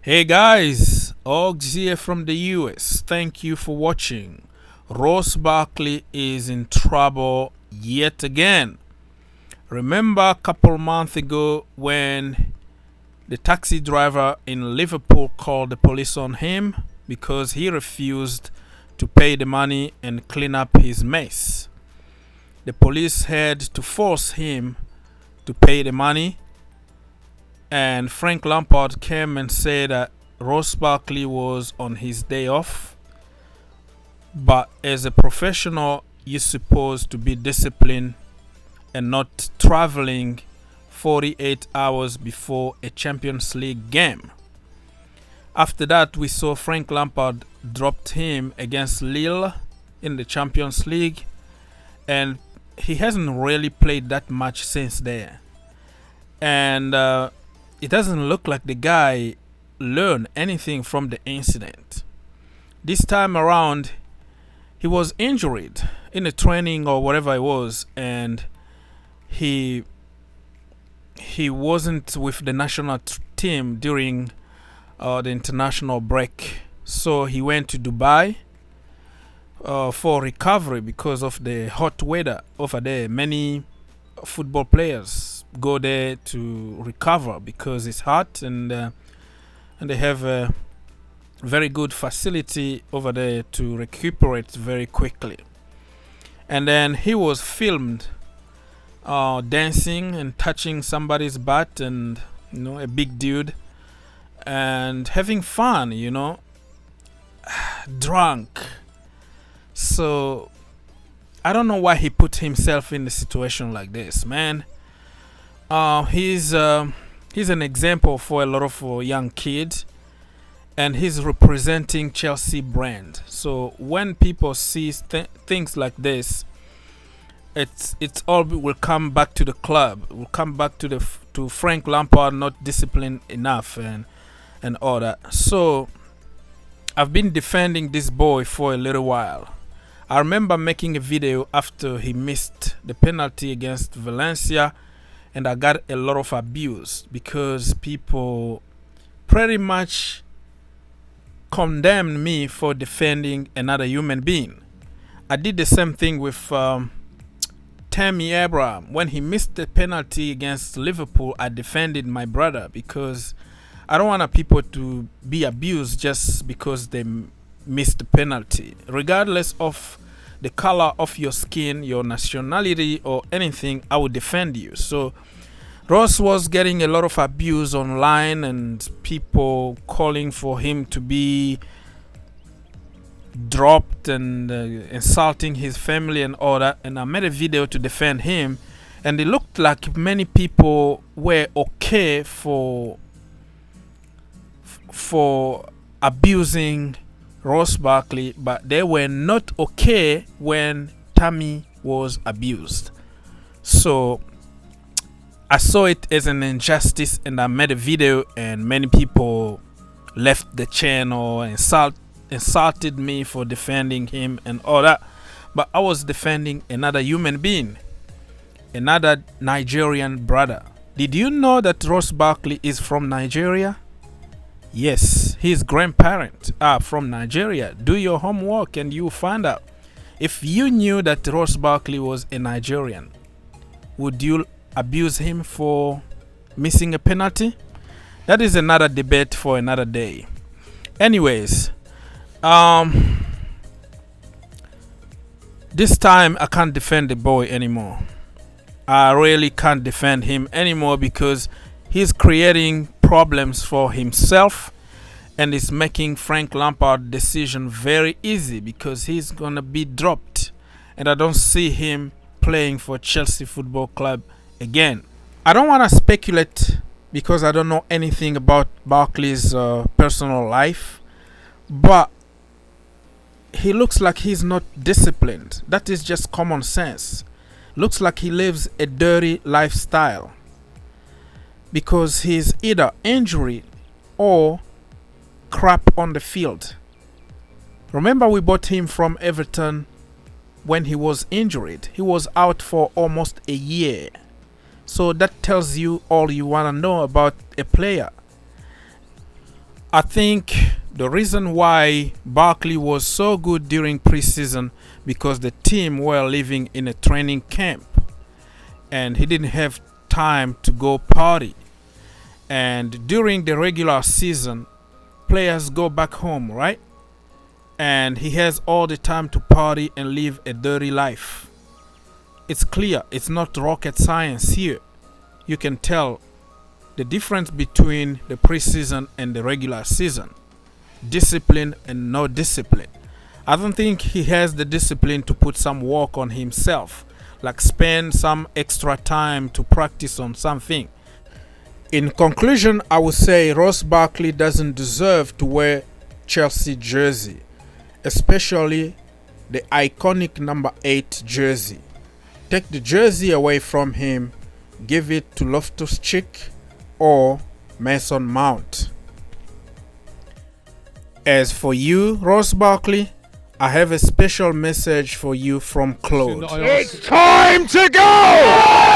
Hey guys, Ogs here from the US. Thank you for watching. Ross Barkley is in trouble yet again. Remember a couple months ago when the taxi driver in Liverpool called the police on him because he refused to pay the money and clean up his mess. The police had to force him to pay the money, and Frank Lampard came and said that Ross Barkley was on his day off, but as a professional, you're supposed to be disciplined and not traveling 48 hours before a Champions League game. After that, we saw Frank Lampard dropped him against Lille in the Champions League, and he hasn't really played that much since there. And it doesn't look like the guy learned anything from the incident. This time around, he was injured in a training or whatever it was, and he wasn't with the national team during the international break. So he went to Dubai for recovery because of the hot weather over there. Many football players go there to recover because it's hot, and they have a very good facility over there to recuperate very quickly. And then he was filmed dancing and touching somebody's butt, and a big dude, and having fun, drunk. So I don't know why he put himself in a situation like this, man. He's an example for a lot of young kids, and he's representing Chelsea brand. So when people see things like this, it's all will come back to the club. Will come back to Frank Lampard not disciplined enough and all that. So I've been defending this boy for a little while. I remember making a video after he missed the penalty against Valencia, and I got a lot of abuse because people pretty much condemned me for defending another human being. I did the same thing with Tammy Abraham. When he missed the penalty against Liverpool, I defended my brother because I don't want people to be abused just because they missed the penalty. Regardless of the color of your skin, your nationality, or anything, I would defend you. So Ross was getting a lot of abuse online, and people calling for him to be dropped and insulting his family and all that. And I made a video to defend him, and it looked like many people were okay for abusing Ross Barkley, but they were not okay when Tammy was abused. So I saw it as an injustice, and I made a video, and many people left the channel and insulted me for defending him and all that. But I was defending another human being, another Nigerian brother. Did you know that Ross Barkley is from Nigeria? Yes, his grandparents are from Nigeria. Do your homework and you find out. If you knew that Ross Barkley was a Nigerian, would you abuse him for missing a penalty? That is another debate for another day. Anyways, this time I can't defend the boy anymore. I really can't defend him anymore because he's creating problems for himself, and is making Frank Lampard's decision very easy because he's gonna be dropped, and I don't see him playing for Chelsea Football Club again. I don't want to speculate because I don't know anything about Barkley's personal life, but he looks like he's not disciplined. That is just common sense. Looks like he lives a dirty lifestyle because he's either injured or crap on the field. Remember, we bought him from Everton when he was injured. He was out for almost a year. So that tells you all you want to know about a player. I think the reason why Barkley was so good during preseason because the team were living in a training camp and he didn't have time to go party. And during the regular season, players go back home, right? And he has all the time to party and live a dirty life. It's clear, it's not rocket science here. You can tell the difference between the preseason and the regular season. Discipline and no discipline. I don't think he has the discipline to put some work on himself, like spend some extra time to practice on something. In conclusion, I would say Ross Barkley doesn't deserve to wear Chelsea jersey, especially the iconic number 8 jersey. Take the jersey away from him, give it to Loftus-Cheek or Mason Mount. As for you, Ross Barkley, I have a special message for you from Claude. It's time to go!